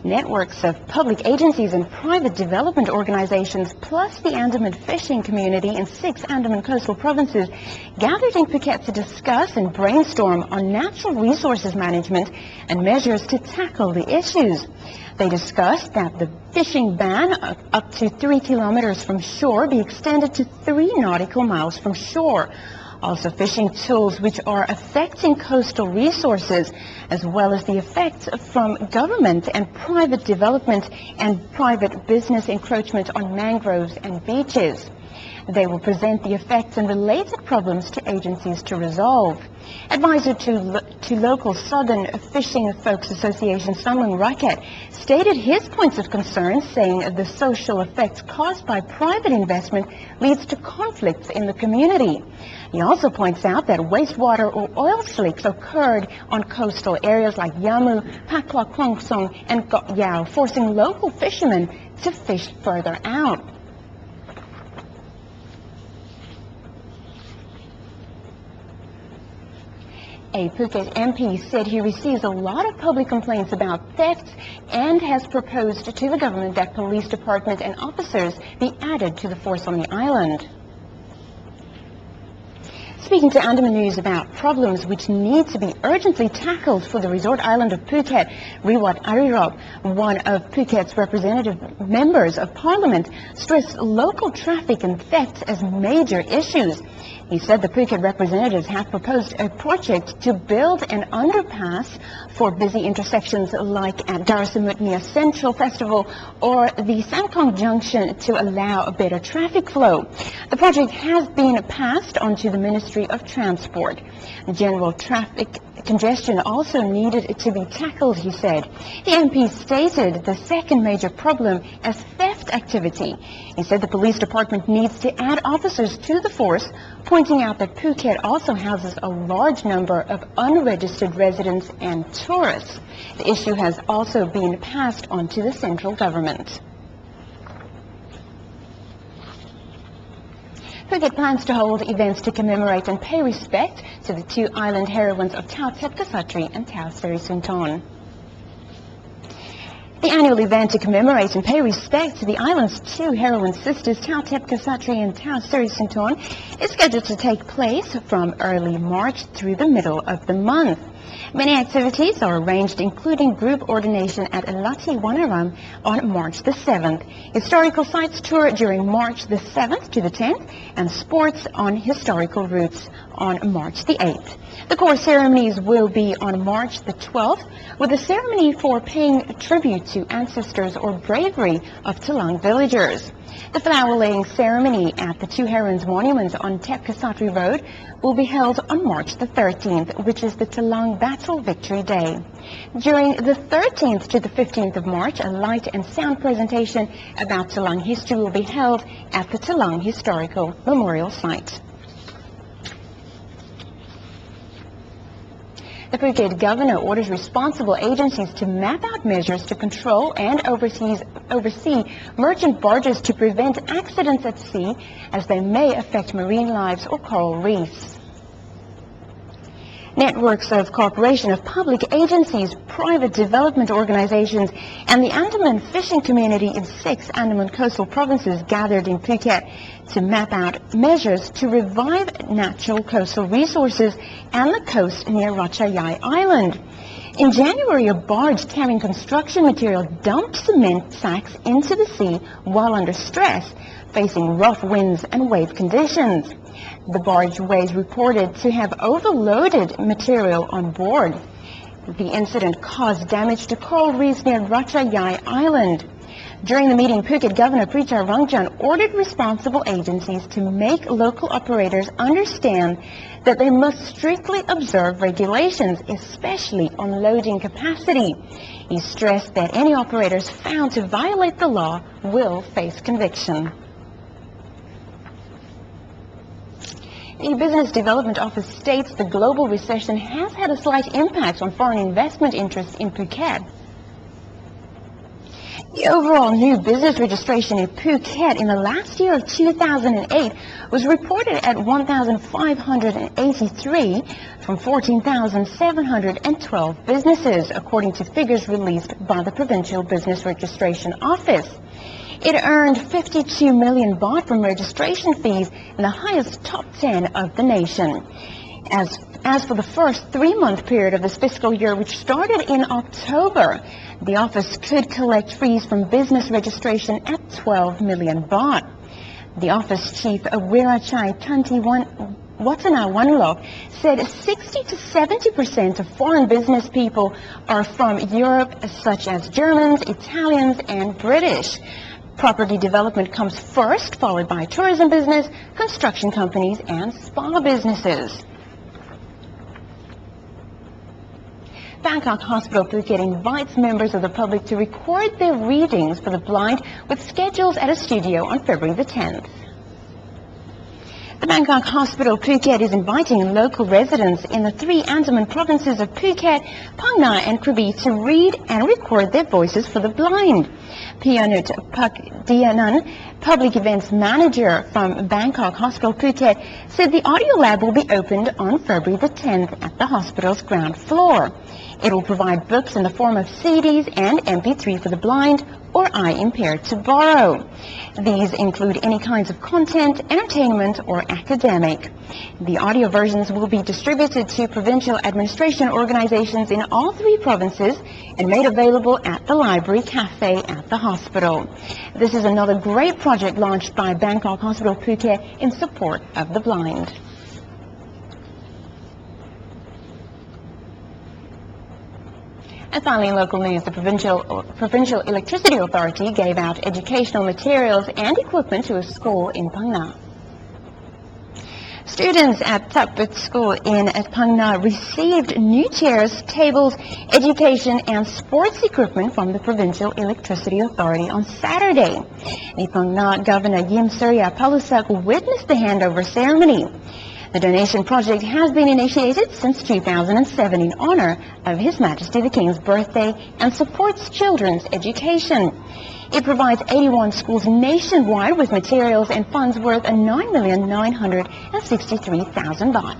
Networks of public agencies and private development organizations, plus the Andaman fishing community in 6 Andaman coastal provinces, gathered in Phuket to discuss and brainstorm on natural resources management and measures to tackle the issues. They discussed that the fishing ban up to 3 kilometers from shore be extended to 3 nautical miles from shore. Also, fishing tools which are affecting coastal resources, as well as the effects from government and private development and private business encroachment on mangroves and beaches. They will present the effects and related problems to agencies to resolve. Advisor to local Southern Fishing Folks Association, Samung Raket, stated his points of concern, saying the social effects caused by private investment leads to conflicts in the community. He also points out that wastewater or oil slicks occurred on coastal areas like Yamu, Pakla Krongsong, and Kok Yao, forcing local fishermen to fish further out. A Phuket MP said he receives a lot of public complaints about thefts and has proposed to the government that police department and officers be added to the force on the island. Speaking to Andaman News about problems which need to be urgently tackled for the resort island of Phuket, Riwat Arirop, one of Phuket's representative members of parliament, stressed local traffic and theft as major issues. He said the Phuket representatives have proposed a project to build an underpass for busy intersections like at Darasamut near Central Festival or the Sangkong Junction to allow a better traffic flow. The project has been passed on to the Ministry of Transport. General traffic congestion also needed to be tackled, he said. The MP stated the second major problem as theft activity. He said the police department needs to add officers to the force, pointing out that Phuket also houses a large number of unregistered residents and tourists. The issue has also been passed on to the central government. Phuket plans to hold events to commemorate and pay respect to the 2 island heroines of Thao, Thepkasartri and Thao, Srisunthorn. The annual event to commemorate and pay respect to the island's 2 heroine sisters, Thao Thepkasartri and Thao Srisunthorn, is scheduled to take place from early March through the middle of the month. Many activities are arranged, including group ordination at Lati Wanaram on March the 7th, historical sites tour during March the 7th to the 10th, and sports on historical routes on March the 8th. The core ceremonies will be on March the 12th, with a ceremony for paying tribute to ancestors or bravery of Talang villagers. The flower-laying ceremony at the 2 heroines monuments on Thepkasartri Road will be held on March the 13th, which is the Talang Battle Victory Day. During the 13th to the 15th of March, a light and sound presentation about Talang history will be held at the Talang Historical Memorial Site. The Phuket governor orders responsible agencies to map out measures to control and oversee merchant barges to prevent accidents at sea, as they may affect marine lives or coral reefs. Networks of cooperation of public agencies, private development organizations, and the Andaman fishing community in 6 Andaman coastal provinces gathered in Phuket to map out measures to revive natural coastal resources and the coast near Ratchayai Island. In January, a barge carrying construction material dumped cement sacks into the sea while under stress, facing rough winds and wave conditions. The barge was reported to have overloaded material on board. The incident caused damage to coral reefs near Ratchayai Island. During the meeting, Phuket Governor Prichar Rangjan ordered responsible agencies to make local operators understand that they must strictly observe regulations, especially on loading capacity. He stressed that any operators found to violate the law will face conviction. The Business Development Office states the global recession has had a slight impact on foreign investment interests in Phuket. The overall new business registration in Phuket in the last year of 2008 was reported at 1,583 from 14,712 businesses, according to figures released by the Provincial Business Registration Office. It earned 52 million baht from registration fees in the highest top 10 of the nation. As for the first 3-month period of this fiscal year, which started in October, the office could collect fees from business registration at 12 million baht. The office chief, Wirachai Watana Wanlok, said 60 to 70% of foreign business people are from Europe, such as Germans, Italians, and British. Property development comes first, followed by tourism business, construction companies, and spa businesses. Bangkok Hospital Phuket invites members of the public to record their readings for the blind with schedules at a studio on February the 10th. The Bangkok Hospital Phuket is inviting local residents in the 3 Andaman provinces of Phuket, Phang Nga and Krabi to read and record their voices for the blind. Pianut Pakdianan, Public Events Manager from Bangkok Hospital Phuket, said the audio lab will be opened on February the 10th at the hospital's ground floor. It will provide books in the form of CDs and MP3 for the blind or eye impaired to borrow. These include any kinds of content, entertainment, or academic. The audio versions will be distributed to provincial administration organizations in all 3 provinces and made available at the library cafe at the hospital. This is another great project launched by Bangkok Hospital Phuket in support of the blind. And finally, in local news, the Provincial Electricity Authority gave out educational materials and equipment to a school in Phang Nga. Students at Thepkasartri School in Phang Nga received new chairs, tables, education and sports equipment from the Provincial Electricity Authority on Saturday. The Phang Nga Governor Yim Surya Palusak witnessed the handover ceremony. The donation project has been initiated since 2007 in honor of His Majesty the King's birthday and supports children's education. It provides 81 schools nationwide with materials and funds worth 9,963,000 baht.